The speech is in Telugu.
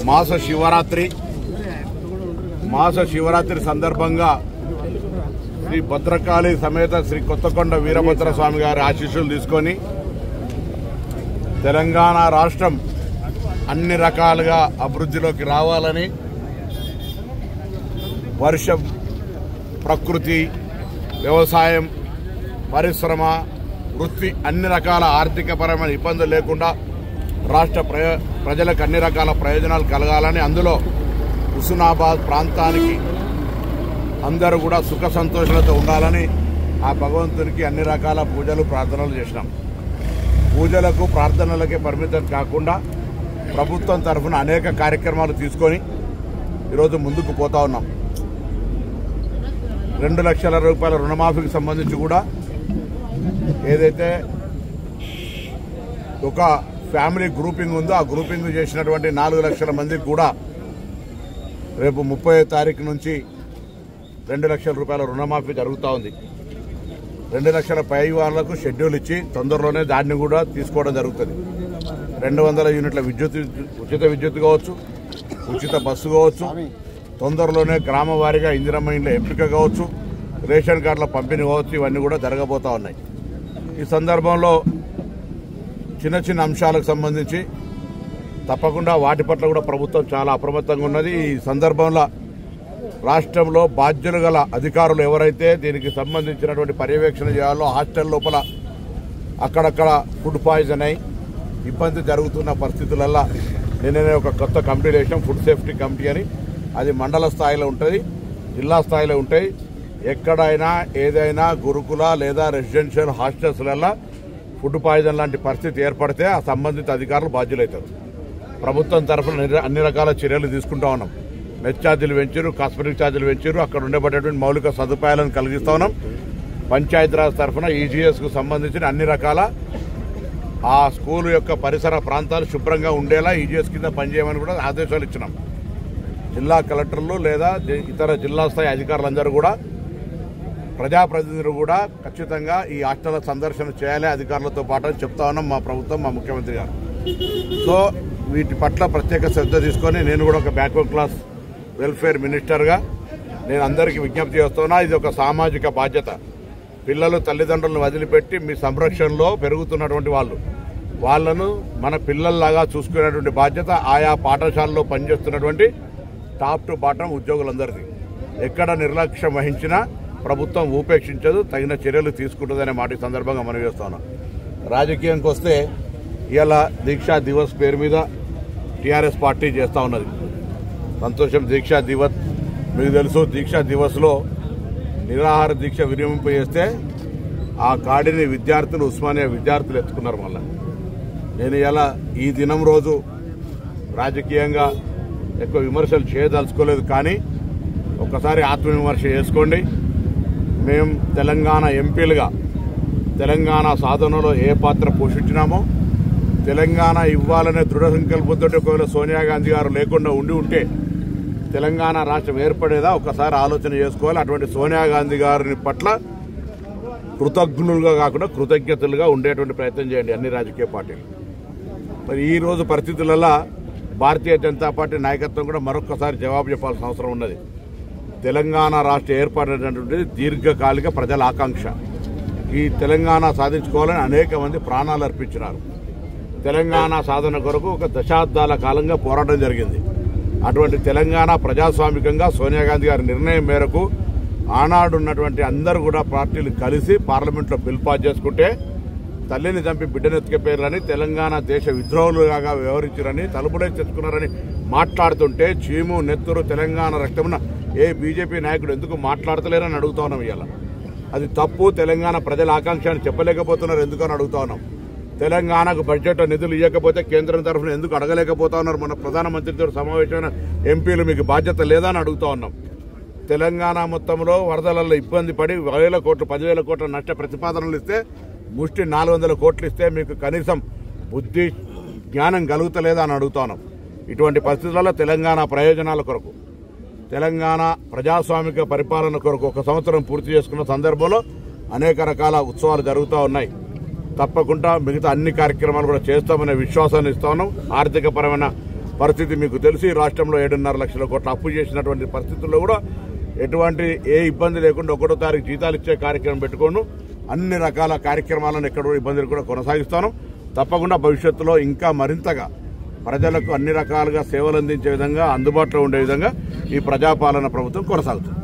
మాస శివరాత్రి సందర్భంగా శ్రీ భద్రకాళి సమేత శ్రీ కొత్తకొండ వీరభద్ర స్వామి గారి ఆశీస్సులు తీసుకొని తెలంగాణ రాష్ట్రం అన్ని రకాలుగా అభివృద్ధిలోకి రావాలని, వర్షం, ప్రకృతి, వ్యవసాయం, పరిశ్రమ, వృత్తి అన్ని రకాల ఆర్థికపరమైన ఇబ్బందులు లేకుండా రాష్ట్ర ప్రజలకు అన్ని రకాల ప్రయోజనాలు కలగాలని, అందులో హుస్నాబాద్ ప్రాంతానికి అందరూ కూడా సుఖ సంతోషాలతో ఉండాలని ఆ భగవంతునికి అన్ని రకాల పూజలు ప్రార్థనలు చేసినాం. పూజలకు ప్రార్థనలకే పరిమితం కాకుండా ప్రభుత్వం తరఫున అనేక కార్యక్రమాలు తీసుకొని ఈరోజు ముందుకు పోతా ఉన్నాం. 2 లక్షల రూపాయల రుణమాఫీకి సంబంధించి కూడా ఏదైతే ఒక ఫ్యామిలీ గ్రూపింగ్ ఉందో ఆ గ్రూపింగ్ చేసినటువంటి 4 లక్షల మందికి కూడా రేపు 30వ తారీఖు నుంచి 2 లక్షల రూపాయల రుణమాఫీ జరుగుతూ ఉంది. 2 లక్షల పై వాళ్లకు షెడ్యూల్ ఇచ్చి తొందరలోనే దాన్ని కూడా తీసుకోవడం జరుగుతుంది. 200 యూనిట్ల ఉచిత విద్యుత్ కావచ్చు, ఉచిత బస్సు కావచ్చు, తొందరలోనే గ్రామ వారీగా ఇందిరమ్మ ఇండ్ల ఎంపిక కావచ్చు, రేషన్ కార్డుల పంపిణీ కావచ్చు, ఇవన్నీ కూడా జరగబోతా ఉన్నాయి. ఈ సందర్భంలో చిన్న చిన్న అంశాలకు సంబంధించి తప్పకుండా వాటి పట్ల కూడా ప్రభుత్వం చాలా అప్రమత్తంగా ఉన్నది. ఈ సందర్భంలో రాష్ట్రంలో బాధ్యులు గల అధికారులు ఎవరైతే దీనికి సంబంధించినటువంటి పర్యవేక్షణ చేయాలో హాస్టల్ లోపల అక్కడక్కడ ఫుడ్ పాయిజన్ అయి ఇబ్బంది జరుగుతున్న పరిస్థితులల్లో నిన్ననే ఒక కొత్త కమిటీ వేసాం, ఫుడ్ సేఫ్టీ కమిటీ అని. అది మండల స్థాయిలో ఉంటుంది, జిల్లా స్థాయిలో ఉంటాయి. ఎక్కడైనా ఏదైనా గురుకుల లేదా రెసిడెన్షియల్ హాస్టల్స్లలో ఫుడ్ పాయిజన్ లాంటి పరిస్థితి ఏర్పడితే ఆ సంబంధిత అధికారులు బాధ్యులవుతారు. ప్రభుత్వం తరఫున అన్ని రకాల చర్యలు తీసుకుంటా ఉన్నాం. మెస్ ఛార్జీలు పెంచారు, కాస్మెటిక్ ఛార్జీలు పెంచారు, అక్కడ ఉండేటటువంటి మౌలిక సదుపాయాలను కలిగిస్తా ఉన్నాం. పంచాయతీరాజ్ తరఫున ఈజీఎస్కు సంబంధించిన అన్ని రకాల ఆ స్కూల్ యొక్క పరిసర ప్రాంతాలు శుభ్రంగా ఉండేలా ఈజీఎస్ కింద పనిచేయమని కూడా ఆదేశాలు ఇచ్చినాం. జిల్లా కలెక్టర్లు లేదా ఇతర జిల్లా స్థాయి అధికారులందరూ కూడా, ప్రజాప్రతినిధులు కూడా ఖచ్చితంగా ఈ హాస్టల్ సందర్శన చేయాలి అధికారులతో పాటు అని చెప్తా ఉన్నాం మా ప్రభుత్వం, మా ముఖ్యమంత్రి గారు. సో వీటి పట్ల ప్రత్యేక శ్రద్ధ తీసుకొని నేను కూడా ఒక బ్యాక్వర్డ్ క్లాస్ వెల్ఫేర్ మినిస్టర్గా నేను అందరికీ విజ్ఞప్తి చేస్తున్నా. ఇది ఒక సామాజిక బాధ్యత. పిల్లలు తల్లిదండ్రులను వదిలిపెట్టి మీ సంరక్షణలో పెరుగుతున్నటువంటి వాళ్ళను మన పిల్లల్లాగా చూసుకునేటువంటి బాధ్యత ఆయా పాఠశాలలో పనిచేస్తున్నటువంటి టాప్ టు బాటం ఉద్యోగులందరికీ. ఎక్కడ నిర్లక్ష్యం వహించినా ప్రభుత్వం ఉపేక్షించదు, తగిన చర్యలు తీసుకుంటుందనే మాట ఈ సందర్భంగా మనం చేస్తున్నాం. రాజకీయానికి వస్తే ఇవాళ దీక్షా దివస్ పేరు మీద టీఆర్ఎస్ పార్టీ చేస్తూ ఉన్నది. సంతోషం. దీక్షా దివస్ మీకు తెలుసు, దీక్షా దివస్లో నిరాహార దీక్ష విరమింపు చేస్తే ఆ కాడిని విద్యార్థులు, ఉస్మానియా విద్యార్థులు ఎత్తుకున్నారు. మళ్ళా నేను ఇలా ఈ దినం రోజు రాజకీయంగా ఎక్కువ విమర్శలు చేయదలుచుకోలేదు, కానీ ఒక్కసారి ఆత్మవిమర్శ చేసుకోండి. మేము తెలంగాణ ఎంపీలుగా తెలంగాణ సాధనలో ఏ పాత్ర పోషించినామో, తెలంగాణ ఇవ్వాలనే దృఢ సంకల్పంతో ఒకవేళ సోనియా గాంధీ గారు లేకుండా ఉంటే తెలంగాణ రాష్ట్రం ఏర్పడేదా ఒకసారి ఆలోచన చేసుకోవాలి. అటువంటి సోనియా గాంధీ గారిని పట్ల కృతజ్ఞులుగా కాకుండా కృతజ్ఞతలుగా ఉండేటువంటి ప్రయత్నం చేయండి అన్ని రాజకీయ పార్టీలు. మరి ఈ రోజు పరిస్థితులలో భారతీయ జనతా పార్టీ నాయకత్వం కూడా మరొకసారి జవాబు చెప్పాల్సిన అవసరం ఉన్నది. తెలంగాణ రాష్ట్ర ఏర్పడినటువంటిది దీర్ఘకాలిక ప్రజల ఆకాంక్ష. ఈ తెలంగాణ సాధించుకోవాలని అనేక మంది ప్రాణాలు అర్పించినారు. తెలంగాణ సాధన కొరకు ఒక దశాబ్దాల కాలంగా పోరాటం జరిగింది. అటువంటి తెలంగాణ ప్రజాస్వామికంగా సోనియా గాంధీ గారి నిర్ణయం మేరకు ఆనాడున్నటువంటి అందరూ కూడా పార్టీలు కలిసి పార్లమెంట్లో బిల్ పాస్ చేసుకుంటే తల్లిని చంపి బిడ్డనెత్తుకపోయారని, తెలంగాణ దేశ విద్రోహులుగా వ్యవహరించారని, తలుపులే తెచ్చుకున్నారని మాట్లాడుతుంటే చీము నెత్తురు తెలంగాణ రక్తమున ఏ బీజేపీ నాయకుడు ఎందుకు మాట్లాడతలేరని అడుగుతా ఉన్నాం. ఇవాళ అది తప్పు. తెలంగాణ ప్రజల ఆకాంక్ష అని చెప్పలేకపోతున్నారు ఎందుకని అడుగుతా ఉన్నాం. తెలంగాణకు బడ్జెట్ నిధులు ఇవ్వకపోతే కేంద్రం తరఫున ఎందుకు అడగలేకపోతా ఉన్నారు? మన ప్రధానమంత్రితో సమావేశమైన ఎంపీలు మీకు బాధ్యత లేదా అని అడుగుతా ఉన్నాం. తెలంగాణ మొత్తంలో వరదలలో ఇబ్బంది పడి 1000 కోట్లు 10,000 కోట్ల నష్ట ప్రతిపాదనలు ఇస్తే ముష్టి 400 కోట్లు ఇస్తే మీకు కనీసం బుద్ధి జ్ఞానం కలుగుతలేదా అని అడుగుతా ఉన్నాం. ఇటువంటి పరిస్థితులలో తెలంగాణ ప్రయోజనాల కొరకు, తెలంగాణ ప్రజాస్వామిక పరిపాలన కొరకు 1 సంవత్సరం పూర్తి చేసుకున్న సందర్భంలో అనేక రకాల ఉత్సవాలు జరుగుతూ ఉన్నాయి. తప్పకుండా మిగతా అన్ని కార్యక్రమాలు కూడా చేస్తామనే విశ్వాసాన్ని ఇస్తా ఉన్నాం. ఆర్థికపరమైన పరిస్థితి మీకు తెలిసి రాష్ట్రంలో 7.5 లక్షల కోట్ల అప్పు చేసినటువంటి పరిస్థితుల్లో కూడా ఎటువంటి ఏ ఇబ్బంది లేకుండా 1వ తారీఖు జీతాలు ఇచ్చే కార్యక్రమం పెట్టుకోను అన్ని రకాల కార్యక్రమాలను ఎక్కడ ఇబ్బందులు కూడా కొనసాగిస్తాను. తప్పకుండా భవిష్యత్తులో ఇంకా మరింతగా ప్రజలకు అన్ని రకాలుగా సేవలు అందించే విధంగా అందుబాటులో ఉండే విధంగా ఈ ప్రజాపాలన ప్రభుత్వం కొనసాగుతుంది.